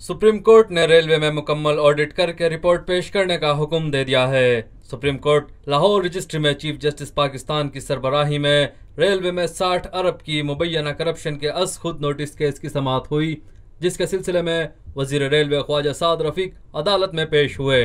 Supreme court ने railway में मुकम्मल ऑडिट करके रिपोर्ट पेश करने का हुक्म दे दिया है। सुप्रीम कोर्ट लाहौर रजिस्ट्री में चीफ जस्टिस पाकिस्तान की सरबराही में रेलवे में 60 अरब की मुबैना करप्शन के खुद नोटिस केस की समाअत हुई, जिसके सिलसिले में वजीर रेलवे ख्वाजा साद रफीक अदालत में पेश हुए।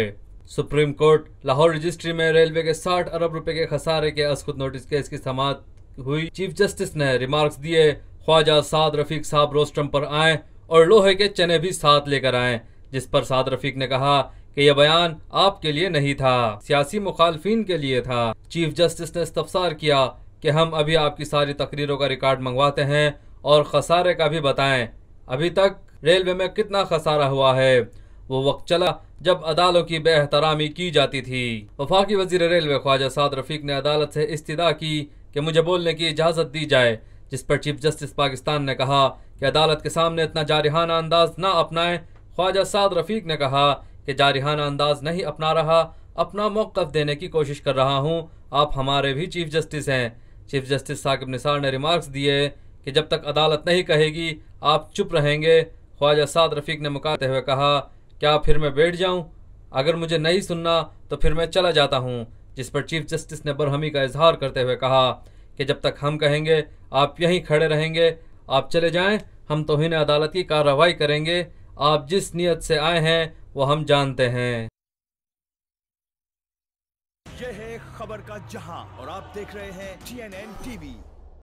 सुप्रीम कोर्ट लाहौर रजिस्ट्री में रेलवे के 60 अरब रुपए के खसारे के खुद नोटिस केस की समाअत हुई। चीफ जस्टिस ने रिमार्क्स दिए, ख्वाजा साद रफीक साहब रोस्ट्रम पर आए और लोहे के चने भी साथ लेकर आए, जिस पर साद रफीक ने कहा कि यह बयान आपके लिए नहीं था, सियासी मुखालफिन के लिए था। चीफ जस्टिस ने इस्तफसार किया कि हम अभी आपकी सारी तकरीरों का रिकॉर्ड मंगवाते हैं और खसारे का भी बताएं। अभी तक रेलवे में कितना खसारा हुआ है? वो वक्त चला जब अदालों की बेहतरामी की जाती थी। वफाकी वजीर रेलवे ख्वाजा साद रफीक ने अदालत से इस्तिदा की कि मुझे बोलने की इजाज़त दी जाए, जिस पर चीफ जस्टिस पाकिस्तान ने कहा कि अदालत के सामने इतना जारिहाना अंदाज ना अपनाएं। ख्वाजा साद रफीक ने कहा कि जारिहाना अंदाज नहीं अपना रहा, अपना मौक़िफ़ देने की कोशिश कर रहा हूं। आप हमारे भी चीफ जस्टिस हैं। चीफ जस्टिस साकिब निसार ने रिमार्क्स दिए कि जब तक अदालत नहीं कहेगी आप चुप रहेंगे। ख्वाजा साद रफीक ने मुकाते हुए कहा, क्या फिर मैं बैठ जाऊं? अगर मुझे नहीं सुनना तो फिर मैं चला जाता हूं। जिस पर चीफ जस्टिस ने बरहमी का इजहार करते हुए कहा कि जब तक हम कहेंगे आप यहीं खड़े रहेंगे। आप चले जाएं, हम तौहीन अदालत की कार्रवाई करेंगे। आप जिस नीयत से आए हैं वो हम जानते हैं। यह है खबर का जहां और आप देख रहे हैं TNN TV।